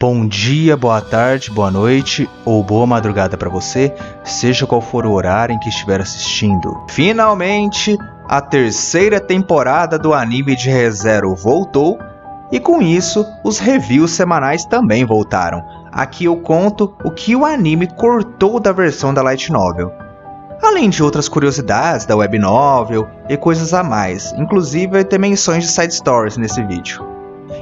Bom dia, boa tarde, boa noite ou boa madrugada para você, seja qual for o horário em que estiver assistindo. Finalmente, a terceira temporada do anime de Re:Zero voltou e com isso, os reviews semanais também voltaram. Aqui eu conto o que o anime cortou da versão da Light Novel. Além de outras curiosidades da Web Novel e coisas a mais, inclusive vai ter menções de side stories nesse vídeo.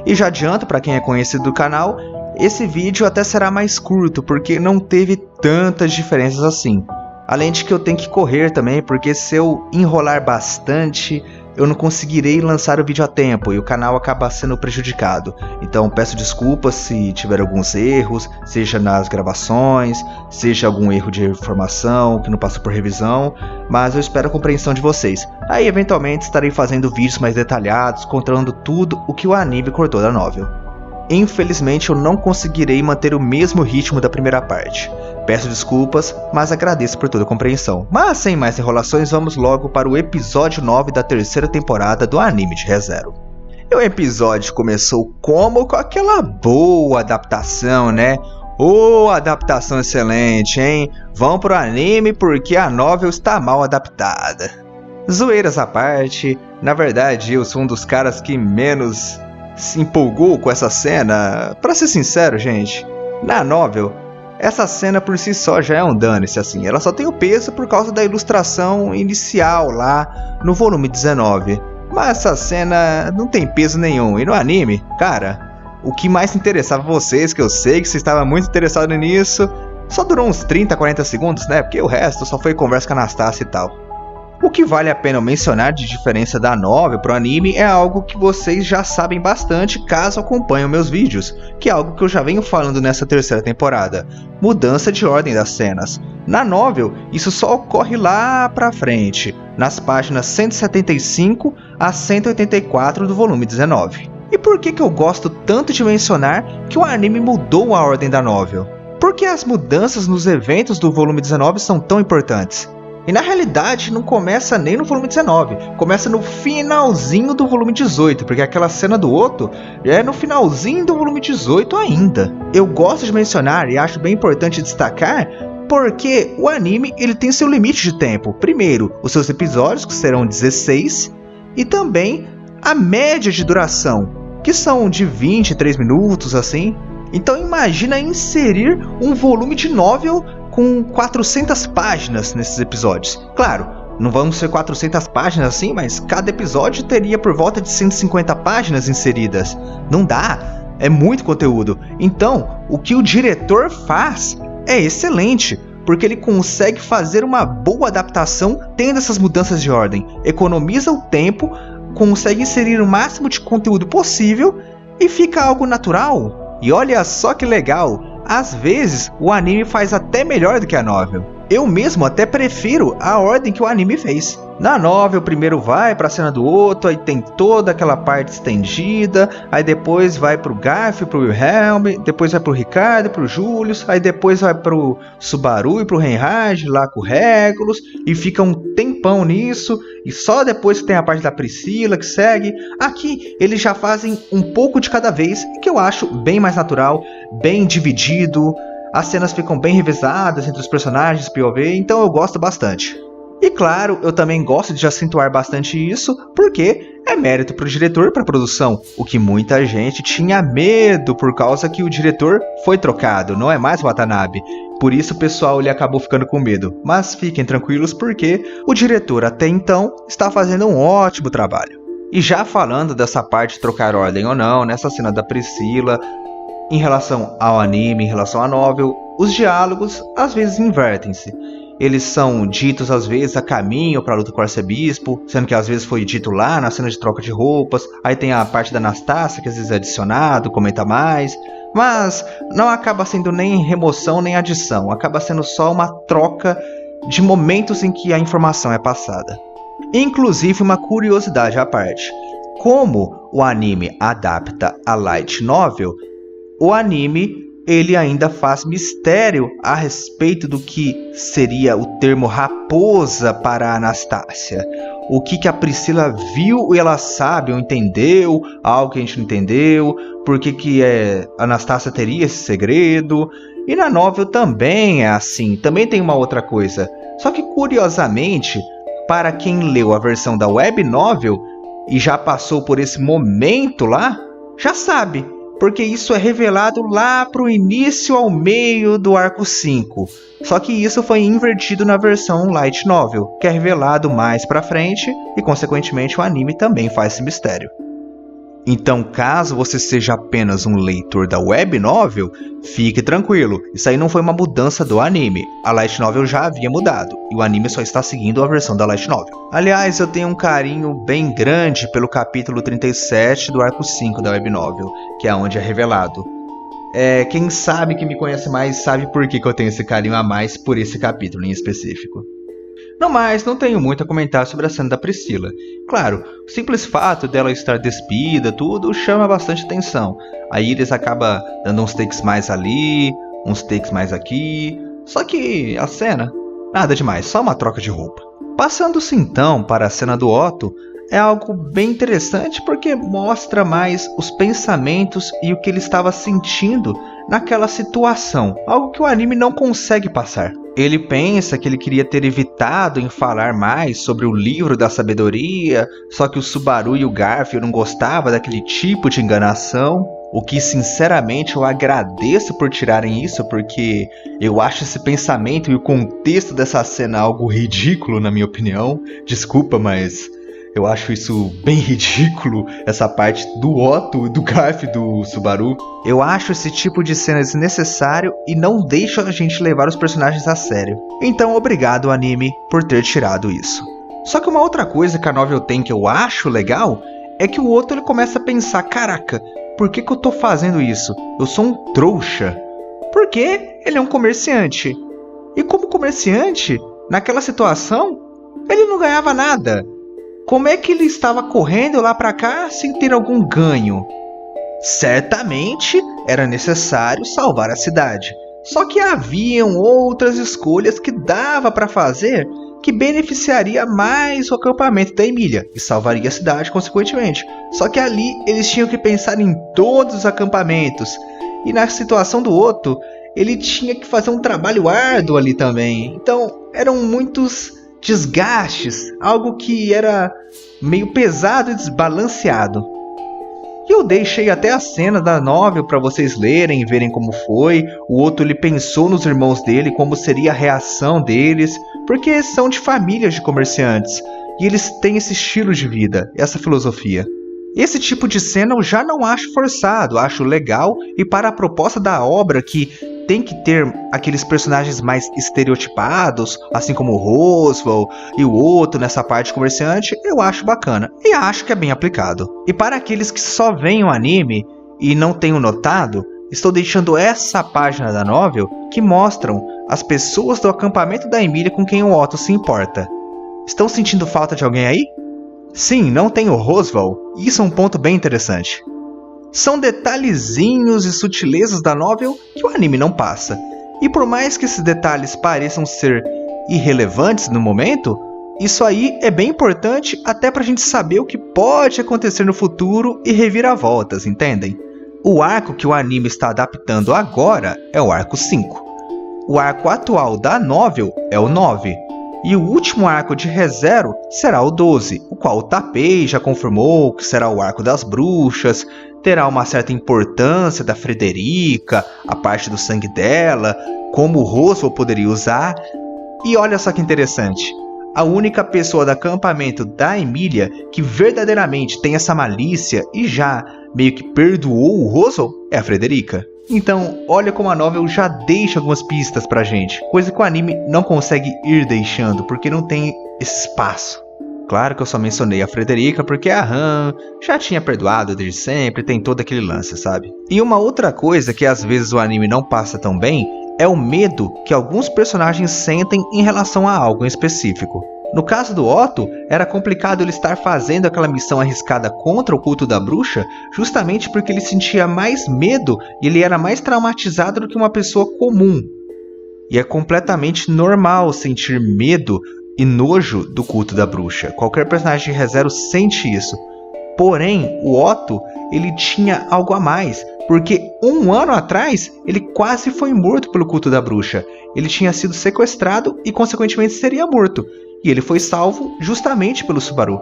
E já adianto para quem é conhecido do canal, esse vídeo até será mais curto, porque não teve tantas diferenças assim. Além de que eu tenho que correr também, porque se eu enrolar bastante, eu não conseguirei lançar o vídeo a tempo e o canal acaba sendo prejudicado. Então peço desculpas se tiver alguns erros, seja nas gravações, seja algum erro de informação que não passou por revisão, mas eu espero a compreensão de vocês. Aí eventualmente estarei fazendo vídeos mais detalhados, contando tudo o que o anime cortou da novel. Infelizmente eu não conseguirei manter o mesmo ritmo da primeira parte. Peço desculpas, mas agradeço por toda a compreensão. Mas sem mais enrolações, vamos logo para o episódio 9 da terceira temporada do anime de Re:Zero. E o episódio começou como? Com aquela boa adaptação, né? Adaptação excelente, hein? Vão pro anime porque a novel está mal adaptada. Zoeiras à parte, na verdade eu sou um dos caras que menos se empolgou com essa cena. Pra ser sincero, gente, na novel, essa cena por si só já é um dane-se, assim. Ela só tem o peso por causa da ilustração inicial lá no volume 19. Mas essa cena não tem peso nenhum. E no anime, cara, o que mais interessava vocês, que eu sei que vocês estavam muito interessados nisso, só durou uns 30, 40 segundos, né? Porque o resto só foi conversa com a Anastácia e tal. O que vale a pena mencionar de diferença da novel pro anime é algo que vocês já sabem bastante caso acompanhem meus vídeos, que é algo que eu já venho falando nessa terceira temporada: mudança de ordem das cenas. Na novel, isso só ocorre lá pra frente, nas páginas 175 a 184 do volume 19. E por que eu gosto tanto de mencionar que o anime mudou a ordem da novel? Porque as mudanças nos eventos do volume 19 são tão importantes. E na realidade não começa nem no volume 19, começa no finalzinho do volume 18, porque aquela cena do Otto é no finalzinho do volume 18 ainda. Eu gosto de mencionar e acho bem importante destacar porque o anime ele tem seu limite de tempo. Primeiro, os seus episódios, que serão 16, e também a média de duração, que são de 23 minutos assim. Então imagina inserir um volume de novel com 400 páginas nesses episódios. Claro, não vão ser 400 páginas assim, mas cada episódio teria por volta de 150 páginas inseridas. Não dá, é muito conteúdo. Então, o que o diretor faz é excelente, porque ele consegue fazer uma boa adaptação tendo essas mudanças de ordem. Economiza o tempo, consegue inserir o máximo de conteúdo possível e fica algo natural. E olha só que legal! Às vezes, o anime faz até melhor do que a novel. Eu mesmo até prefiro a ordem que o anime fez. Na novel, primeiro vai pra cena do Otto, aí tem toda aquela parte estendida, aí depois vai pro Garf, pro Wilhelm, depois vai pro Ricardo, pro Julius, aí depois vai pro Subaru e pro Reinhard, lá com o Regulus, e fica um tempão nisso, e só depois que tem a parte da Priscila que segue. Aqui eles já fazem um pouco de cada vez, que eu acho bem mais natural, bem dividido, as cenas ficam bem revezadas entre os personagens POV, então eu gosto bastante. E claro, eu também gosto de acentuar bastante isso, porque é mérito pro diretor e pra produção, o que muita gente tinha medo por causa que o diretor foi trocado, não é mais Watanabe. Por isso o pessoal ele acabou ficando com medo, mas fiquem tranquilos porque o diretor até então está fazendo um ótimo trabalho. E já falando dessa parte de trocar ordem ou não, nessa cena da Priscila, em relação ao anime, em relação à novel, os diálogos às vezes invertem-se. Eles são ditos às vezes a caminho para a luta com o arcebispo, sendo que às vezes foi dito lá na cena de troca de roupas. Aí tem a parte da Anastácia que às vezes é adicionado, comenta mais. Mas não acaba sendo nem remoção nem adição, acaba sendo só uma troca de momentos em que a informação é passada. Inclusive uma curiosidade à parte, como o anime adapta a light novel, o anime ele ainda faz mistério a respeito do que seria o termo raposa para a Anastácia. O que a Priscila viu e ela sabe ou entendeu, algo que a gente não entendeu, por que Anastácia teria esse segredo. E na novel também é assim, também tem uma outra coisa. Só que curiosamente, para quem leu a versão da web novel e já passou por esse momento lá, já sabe, porque isso é revelado lá pro início ao meio do arco 5. Só que isso foi invertido na versão light novel, que é revelado mais pra frente e consequentemente o anime também faz esse mistério. Então, caso você seja apenas um leitor da web novel, fique tranquilo, isso aí não foi uma mudança do anime. A light novel já havia mudado, e o anime só está seguindo a versão da light novel. Aliás, eu tenho um carinho bem grande pelo capítulo 37 do arco 5 da web novel, que é onde é revelado. Quem sabe que me conhece mais sabe por que eu tenho esse carinho a mais por esse capítulo em específico. Não tenho muito a comentar sobre a cena da Priscila. Claro, o simples fato dela estar despida, tudo, chama bastante atenção. A Iris acaba dando uns takes mais ali, uns takes mais aqui. Só que a cena, nada demais, só uma troca de roupa. Passando-se então para a cena do Otto, é algo bem interessante porque mostra mais os pensamentos e o que ele estava sentindo naquela situação. Algo que o anime não consegue passar. Ele pensa que ele queria ter evitado em falar mais sobre o livro da sabedoria, só que o Subaru e o Garfield não gostavam daquele tipo de enganação. O que sinceramente eu agradeço por tirarem isso, porque eu acho esse pensamento e o contexto dessa cena algo ridículo na minha opinião. Desculpa, mas eu acho isso bem ridículo, essa parte do Otto, do Garf e do Subaru. Eu acho esse tipo de cena desnecessário e não deixa a gente levar os personagens a sério. Então obrigado, anime, por ter tirado isso. Só que uma outra coisa que a novel tem que eu acho legal é que o Otto ele começa a pensar, caraca, por que eu tô fazendo isso? Eu sou um trouxa. Porque ele é um comerciante. E como comerciante, naquela situação, ele não ganhava nada. Como é que ele estava correndo lá para cá sem ter algum ganho? Certamente era necessário salvar a cidade. Só que haviam outras escolhas que dava para fazer que beneficiaria mais o acampamento da Emília e salvaria a cidade consequentemente. Só que ali eles tinham que pensar em todos os acampamentos. E na situação do Otto, ele tinha que fazer um trabalho árduo ali também. Então eram muitos desgastes, algo que era meio pesado e desbalanceado. E eu deixei até a cena da novel para vocês lerem e verem como foi. O Otto ele pensou nos irmãos dele, como seria a reação deles, porque são de famílias de comerciantes e eles têm esse estilo de vida, essa filosofia. Esse tipo de cena eu já não acho forçado, acho legal, e para a proposta da obra que tem que ter aqueles personagens mais estereotipados, assim como o Roswell e o outro nessa parte comerciante, eu acho bacana e acho que é bem aplicado. E para aqueles que só veem o anime e não tenham notado, estou deixando essa página da novel que mostram as pessoas do acampamento da Emília com quem o Otto se importa. Estão sentindo falta de alguém aí? Sim, não tem o Roswell, e isso é um ponto bem interessante. São detalhezinhos e sutilezas da novel que o anime não passa. E por mais que esses detalhes pareçam ser irrelevantes no momento, isso aí é bem importante até pra gente saber o que pode acontecer no futuro e reviravoltas, entendem? O arco que o anime está adaptando agora é o arco 5. O arco atual da novel é o 9. E o último arco de ReZero será o 12, o qual o Tapei já confirmou que será o arco das bruxas, terá uma certa importância da Frederica, a parte do sangue dela, como o Roswell poderia usar. E olha só que interessante, a única pessoa do acampamento da Emília que verdadeiramente tem essa malícia e já meio que perdoou o Roswell é a Frederica. Então, olha como a novel já deixa algumas pistas pra gente, coisa que o anime não consegue ir deixando, porque não tem esse espaço. Claro que eu só mencionei a Frederica porque a Han já tinha perdoado desde sempre, tem todo aquele lance, sabe? E uma outra coisa que às vezes o anime não passa tão bem é o medo que alguns personagens sentem em relação a algo em específico. No caso do Otto, era complicado ele estar fazendo aquela missão arriscada contra o culto da bruxa, justamente porque ele sentia mais medo e ele era mais traumatizado do que uma pessoa comum. E é completamente normal sentir medo e nojo do culto da bruxa. Qualquer personagem de ReZero sente isso. Porém, o Otto, ele tinha algo a mais, porque 1 ano atrás, ele quase foi morto pelo culto da bruxa. Ele tinha sido sequestrado e, consequentemente, seria morto. E ele foi salvo justamente pelo Subaru.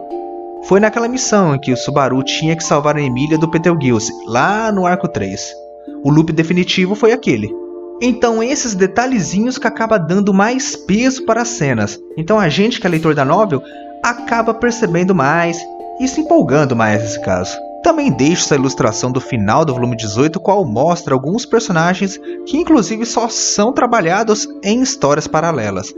Foi naquela missão em que o Subaru tinha que salvar a Emília do Betelgeuse, lá no arco 3. O loop definitivo foi aquele. Então esses detalhezinhos que acaba dando mais peso para as cenas. Então a gente que é leitor da novel acaba percebendo mais e se empolgando mais nesse caso. Também deixo essa ilustração do final do volume 18, qual mostra alguns personagens que inclusive só são trabalhados em histórias paralelas.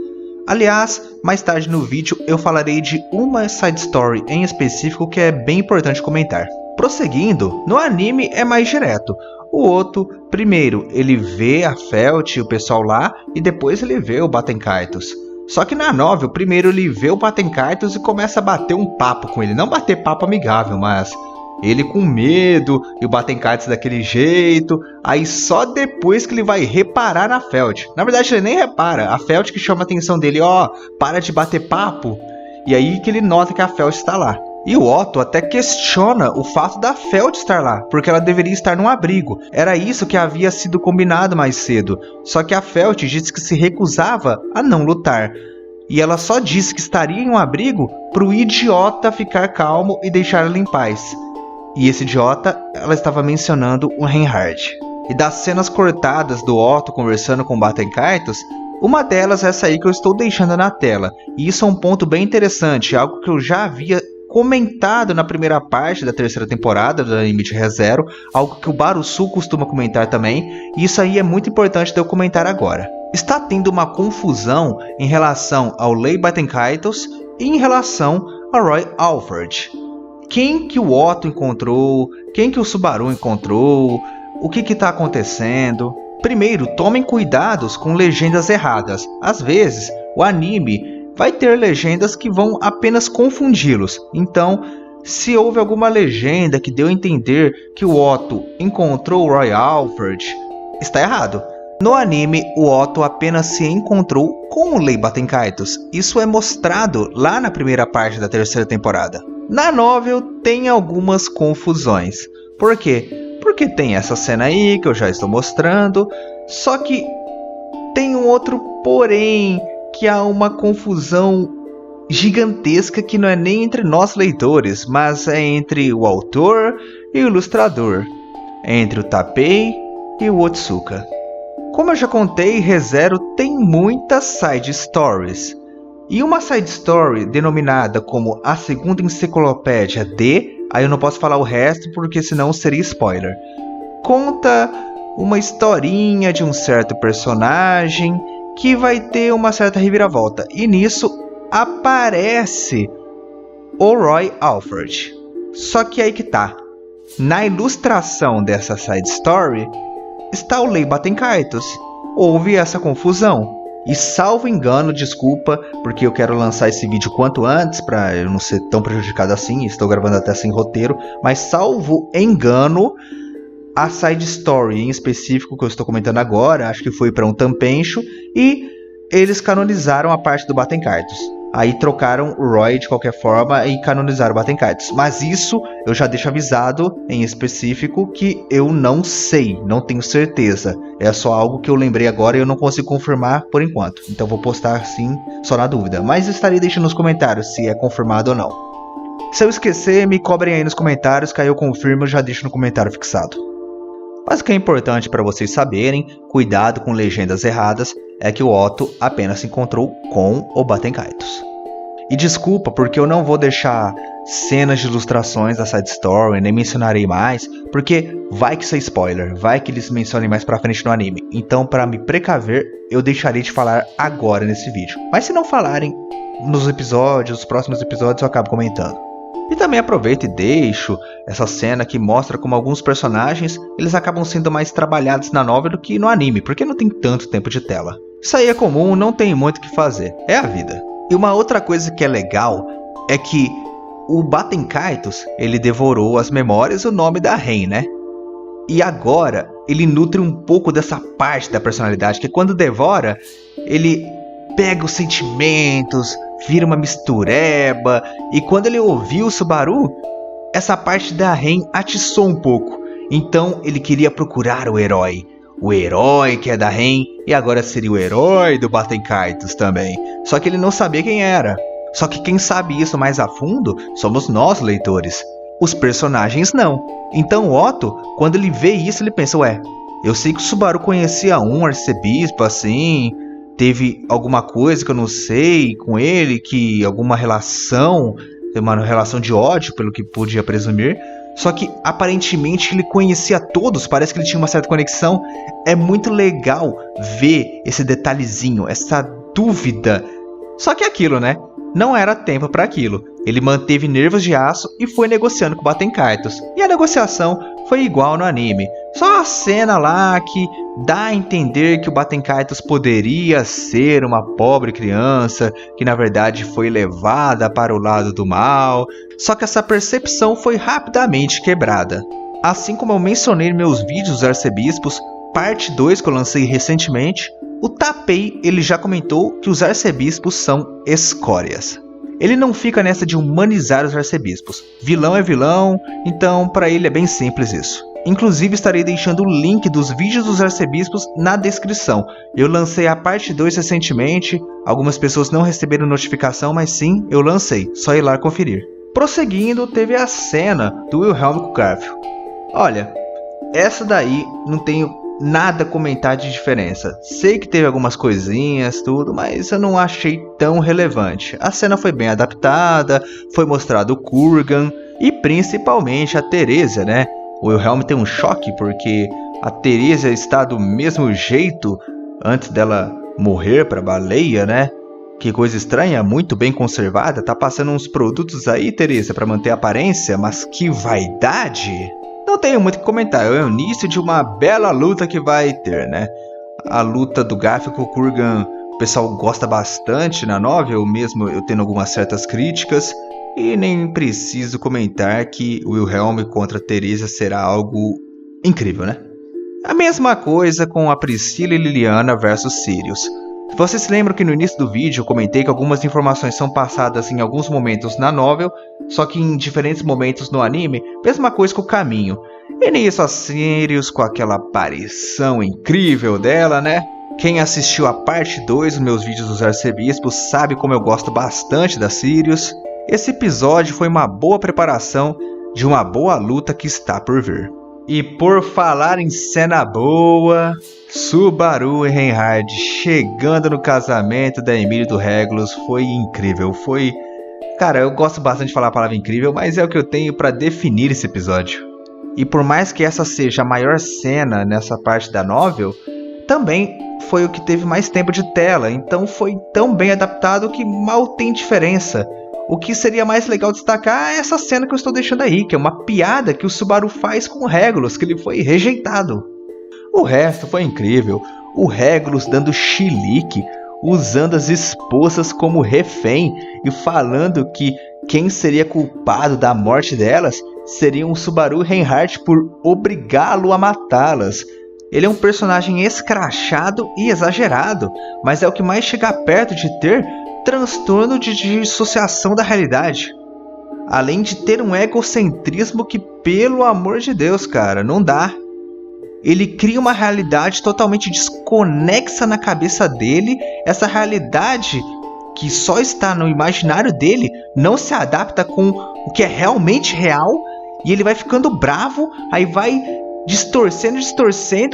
Aliás, mais tarde no vídeo eu falarei de uma side story em específico que é bem importante comentar. Prosseguindo, no anime é mais direto. O Otto, primeiro, ele vê a Felt e o pessoal lá, e depois ele vê o Baten Kaitos. Só que na novel, primeiro ele vê o Baten Kaitos e começa a bater um papo com ele. Não bater papo amigável, mas ele com medo e o Baten Kaitos daquele jeito. Aí só depois que ele vai reparar na Felt. Na verdade ele nem repara, a Felt que chama a atenção dele. Ó, para de bater papo. E aí que ele nota que a Felt está lá. E o Otto até questiona o fato da Felt estar lá, porque ela deveria estar num abrigo. Era isso que havia sido combinado mais cedo. Só que a Felt disse que se recusava a não lutar. E ela só disse que estaria em um abrigo para o idiota ficar calmo e deixar ela em paz. E esse idiota, ela estava mencionando o Reinhard. E das cenas cortadas do Otto conversando com o Baten Kaitos, uma delas é essa aí que eu estou deixando na tela. E isso é um ponto bem interessante, algo que eu já havia comentado na primeira parte da 3ª temporada do anime de Re:Zero, algo que o Barusu costuma comentar também, e isso aí é muito importante de eu comentar agora. Está tendo uma confusão em relação ao Lei Baten Kaitos e em relação a Roy Alfred. Quem que o Otto encontrou, quem que o Subaru encontrou, o que está acontecendo? Primeiro, tomem cuidados com legendas erradas. Às vezes, o anime vai ter legendas que vão apenas confundi-los. Então, se houve alguma legenda que deu a entender que o Otto encontrou o Roy Alfred, está errado. No anime, o Otto apenas se encontrou com o Lei Baten Kaitos. Isso é mostrado lá na primeira parte da 3ª temporada. Na novel tem algumas confusões. Por quê? Porque tem essa cena aí que eu já estou mostrando, só que tem um outro porém, que há uma confusão gigantesca que não é nem entre nós leitores, mas é entre o autor e o ilustrador, entre o Tappei e o Otsuka. Como eu já contei, Re:Zero tem muitas side stories. E uma side story denominada como a segunda enciclopédia de... Aí eu não posso falar o resto porque senão seria spoiler. Conta uma historinha de um certo personagem que vai ter uma certa reviravolta. E nisso aparece o Roy Alfred. Só que aí que tá. Na ilustração dessa side story está o Lei Baten Kaitos. Houve essa confusão. E salvo engano, desculpa, porque eu quero lançar esse vídeo quanto antes para eu não ser tão prejudicado assim, estou gravando até sem roteiro, mas salvo engano, a side story em específico que eu estou comentando agora, acho que foi para um Tanpencho, e eles canonizaram a parte do Baten Kaitos. Aí trocaram o Roy de qualquer forma e canonizaram o Baten Kaitos. Mas isso eu já deixo avisado em específico que eu não sei, não tenho certeza. É só algo que eu lembrei agora e eu não consigo confirmar por enquanto. Então vou postar assim, só na dúvida. Mas estarei deixando nos comentários se é confirmado ou não. Se eu esquecer, me cobrem aí nos comentários, que aí eu confirmo e já deixo no comentário fixado. Mas o que é importante para vocês saberem, cuidado com legendas erradas, é que o Otto apenas se encontrou com o Baten Kaitos. E desculpa porque eu não vou deixar cenas de ilustrações da side story, nem mencionarei mais, porque vai que isso é spoiler, vai que eles mencionem mais pra frente no anime. Então, para me precaver, eu deixarei de falar agora nesse vídeo. Mas se não falarem nos episódios, nos próximos episódios, eu acabo comentando. E também aproveito e deixo essa cena que mostra como alguns personagens eles acabam sendo mais trabalhados na novela do que no anime, porque não tem tanto tempo de tela. Isso aí é comum, não tem muito o que fazer, é a vida. E uma outra coisa que é legal é que o Baten Kaitos, ele devorou as memórias e o nome da Ren, né? E agora ele nutre um pouco dessa parte da personalidade, que quando devora, ele pega os sentimentos, vira uma mistureba, e quando ele ouviu o Subaru, essa parte da Ren atiçou um pouco. Então ele queria procurar o herói. O herói que é da Ren e agora seria o herói do Baten Kaitos também. Só que ele não sabia quem era. Só que quem sabe isso mais a fundo somos nós, leitores. Os personagens não. Então Otto, quando ele vê isso, ele pensa, ué, eu sei que o Subaru conhecia um arcebispo assim, teve alguma coisa que eu não sei com ele, que alguma relação, uma relação de ódio, pelo que podia presumir. Só que aparentemente ele conhecia todos, parece que ele tinha uma certa conexão. É muito legal ver esse detalhezinho, essa dúvida. Só que aquilo, né? Não era tempo para aquilo. Ele manteve nervos de aço e foi negociando com o Baten Kaitos. E a negociação foi igual no anime. Só a cena lá que dá a entender que o Baten Kaitos poderia ser uma pobre criança que na verdade foi levada para o lado do mal. Só que essa percepção foi rapidamente quebrada. Assim como eu mencionei em meus vídeos dos arcebispos, parte 2 que eu lancei recentemente, o Tapei ele já comentou que os arcebispos são escórias. Ele não fica nessa de humanizar os arcebispos. Vilão é vilão, então para ele é bem simples isso. Inclusive estarei deixando o link dos vídeos dos arcebispos na descrição. Eu lancei a parte 2 recentemente, algumas pessoas não receberam notificação, mas sim, eu lancei, só ir lá conferir. Prosseguindo, teve a cena do Wilhelm com o Garfield. Olha, essa daí não tenho nada a comentar de diferença. Sei que teve algumas coisinhas, tudo, mas eu não achei tão relevante. A cena foi bem adaptada, foi mostrado o Kurgan e principalmente a Teresia, né? O Wilhelm tem um choque porque a Teresia está do mesmo jeito antes dela morrer para a baleia, né? Que coisa estranha, muito bem conservada. Tá passando uns produtos aí, Teresia, para manter a aparência, mas que vaidade! Não tenho muito o que comentar, é o início de uma bela luta que vai ter, né? A luta do Garfield com o Kurgan, o pessoal gosta bastante na novel, mesmo eu tendo algumas certas críticas. E nem preciso comentar que o Wilhelm contra Teresia será algo incrível, né? A mesma coisa com a Priscila e Liliana versus Sirius. Vocês se lembram que no início do vídeo eu comentei que algumas informações são passadas em alguns momentos na novel, só que em diferentes momentos no anime, mesma coisa com o caminho. E nisso a Sirius com aquela aparição incrível dela, né? Quem assistiu a parte 2 dos meus vídeos dos arcebispos sabe como eu gosto bastante da Sirius. Esse episódio foi uma boa preparação de uma boa luta que está por vir. E por falar em cena boa, Subaru e Reinhard chegando no casamento da Emília e do Regulus foi incrível. Cara, eu gosto bastante de falar a palavra incrível, mas é o que eu tenho para definir esse episódio. E por mais que essa seja a maior cena nessa parte da novel, também foi o que teve mais tempo de tela, então foi tão bem adaptado que mal tem diferença. O que seria mais legal destacar é essa cena que eu estou deixando aí, que é uma piada que o Subaru faz com o Regulus, que ele foi rejeitado. O resto foi incrível. O Regulus dando chilique, usando as esposas como refém e falando que quem seria culpado da morte delas seriam o Subaru e Reinhardt por obrigá-lo a matá-las. Ele é um personagem escrachado e exagerado, mas é o que mais chega perto de ter transtorno de dissociação da realidade. Além de ter um egocentrismo que, pelo amor de Deus, cara, não dá. Ele cria uma realidade totalmente desconexa na cabeça dele. Essa realidade que só está no imaginário dele não se adapta com o que é realmente real. E ele vai ficando bravo, aí vai distorcendo,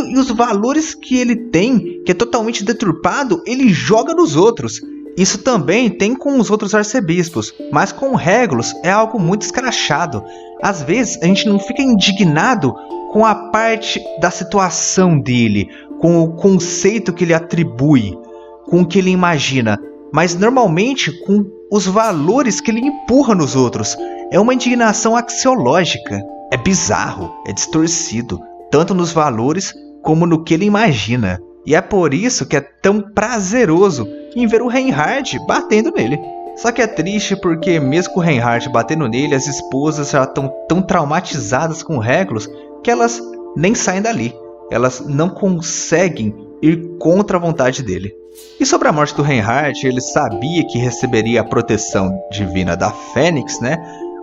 e os valores que ele tem, que é totalmente deturpado, ele joga nos outros. Isso também tem com os outros arcebispos, mas com o Regulus é algo muito escrachado. Às vezes a gente não fica indignado com a parte da situação dele, com o conceito que ele atribui, com o que ele imagina, mas normalmente com os valores que ele empurra nos outros. É uma indignação axiológica. É bizarro, é distorcido, tanto nos valores como no que ele imagina. E é por isso que é tão prazeroso em ver o Reinhard batendo nele. Só que é triste porque mesmo com o Reinhard batendo nele, as esposas já estão tão traumatizadas com o Regulus que elas nem saem dali. Elas não conseguem ir contra a vontade dele. E sobre a morte do Reinhard, ele sabia que receberia a proteção divina da Fênix, né?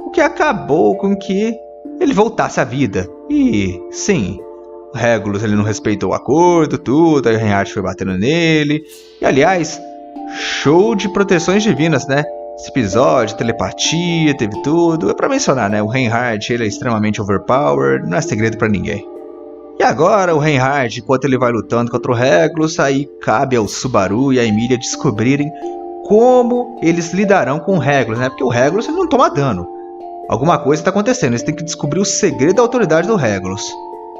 O que acabou com que ele voltasse à vida. E, sim, o Regulus ele não respeitou o acordo, tudo, aí o Reinhardt foi batendo nele. E, aliás, show de proteções divinas, né? Esse episódio, telepatia, teve tudo. É pra mencionar, né? O Reinhardt, ele é extremamente overpowered, não é segredo pra ninguém. E agora o Reinhardt, enquanto ele vai lutando contra o Regulus, aí cabe ao Subaru e à Emilia descobrirem como eles lidarão com o Regulus, né? Porque o Regulus ele não toma dano. Alguma coisa está acontecendo, eles têm que descobrir o segredo da autoridade do Regulus.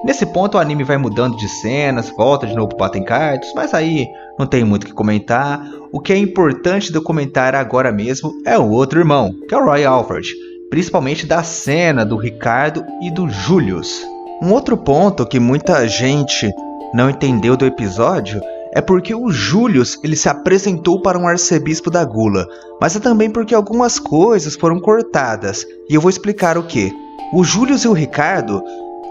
Nesse ponto o anime vai mudando de cenas, volta de novo pro Baten Kaitos, mas aí não tem muito o que comentar. O que é importante de eu comentar agora mesmo é o outro irmão, que é o Roy Alfred, principalmente da cena do Ricardo e do Julius. Um outro ponto que muita gente não entendeu do episódio é porque o Julius ele se apresentou para um arcebispo da Gula, mas é também porque algumas coisas foram cortadas, e eu vou explicar o que. O Julius e o Ricardo,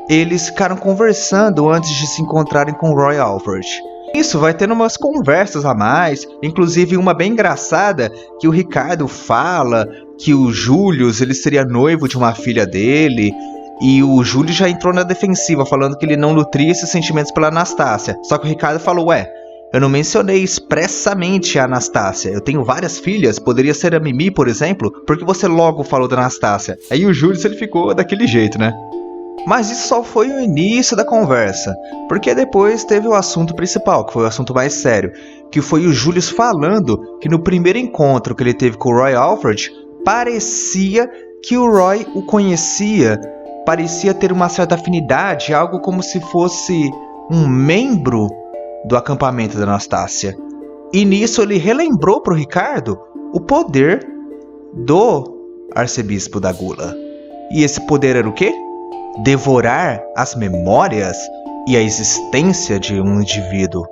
eles ficaram conversando antes de se encontrarem com o Roy Alfred. Isso vai tendo umas conversas a mais, inclusive uma bem engraçada, que o Ricardo fala que o Julius ele seria noivo de uma filha dele, e o Júlio já entrou na defensiva, falando que ele não nutria esses sentimentos pela Anastácia. Só que o Ricardo falou, eu não mencionei expressamente a Anastácia. Eu tenho várias filhas, poderia ser a Mimi, por exemplo, porque você logo falou da Anastácia. Aí o Júlio ele ficou daquele jeito, né? Mas isso só foi o início da conversa, porque depois teve o assunto principal, que foi o assunto mais sério, que foi o Júlio falando que no primeiro encontro que ele teve com o Roy Alfred, parecia que o Roy o conhecia, parecia ter uma certa afinidade, algo como se fosse um membro do acampamento da Anastácia. E nisso ele relembrou para o Ricardo o poder do arcebispo da Gula. E esse poder era o quê? Devorar as memórias e a existência de um indivíduo.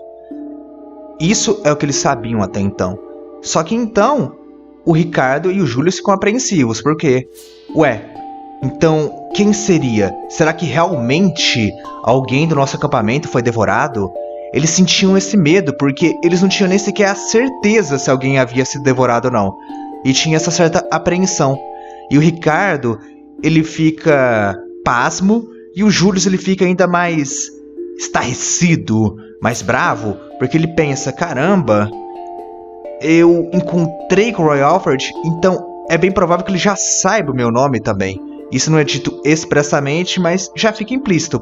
Isso é o que eles sabiam até então. Só que então, o Ricardo e o Júlio ficam apreensivos, porque, então quem seria? Será que realmente alguém do nosso acampamento foi devorado? Eles sentiam esse medo, porque eles não tinham nem sequer a certeza se alguém havia sido devorado ou não. E tinha essa certa apreensão. E o Ricardo, ele fica pasmo, e o Júlio ele fica ainda mais estarrecido, mais bravo, porque ele pensa, caramba, eu encontrei com o Roy Alfred, então é bem provável que ele já saiba o meu nome também. Isso não é dito expressamente, mas já fica implícito,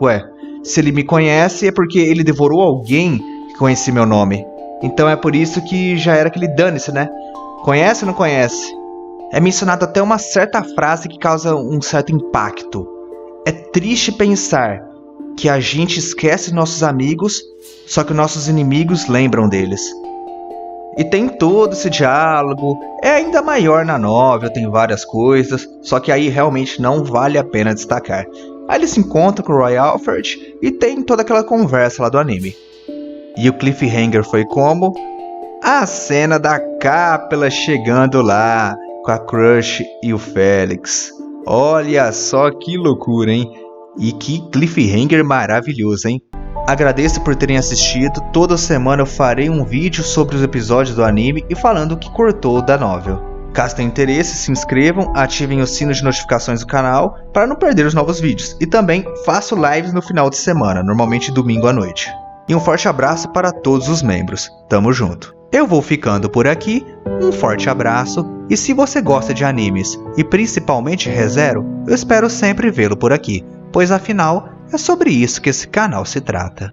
se ele me conhece é porque ele devorou alguém que conhecia meu nome. Então é por isso que já era aquele dane-se, né? Conhece ou não conhece? É mencionado até uma certa frase que causa um certo impacto. É triste pensar que a gente esquece nossos amigos, só que nossos inimigos lembram deles. E tem todo esse diálogo, é ainda maior na novel, tem várias coisas, só que aí realmente não vale a pena destacar. Aí ele se encontra com o Roy Alfred e tem toda aquela conversa lá do anime. E o cliffhanger foi como? A cena da Capela chegando lá, com a Crush e o Felix. Olha só que loucura, hein? E que cliffhanger maravilhoso, hein? Agradeço por terem assistido, toda semana eu farei um vídeo sobre os episódios do anime e falando o que cortou da novel. Caso tenham interesse, se inscrevam, ativem o sino de notificações do canal para não perder os novos vídeos. E também faço lives no final de semana, normalmente domingo à noite. E um forte abraço para todos os membros. Tamo junto. Eu vou ficando por aqui, um forte abraço, e se você gosta de animes, e principalmente ReZero, eu espero sempre vê-lo por aqui, pois afinal, é sobre isso que esse canal se trata.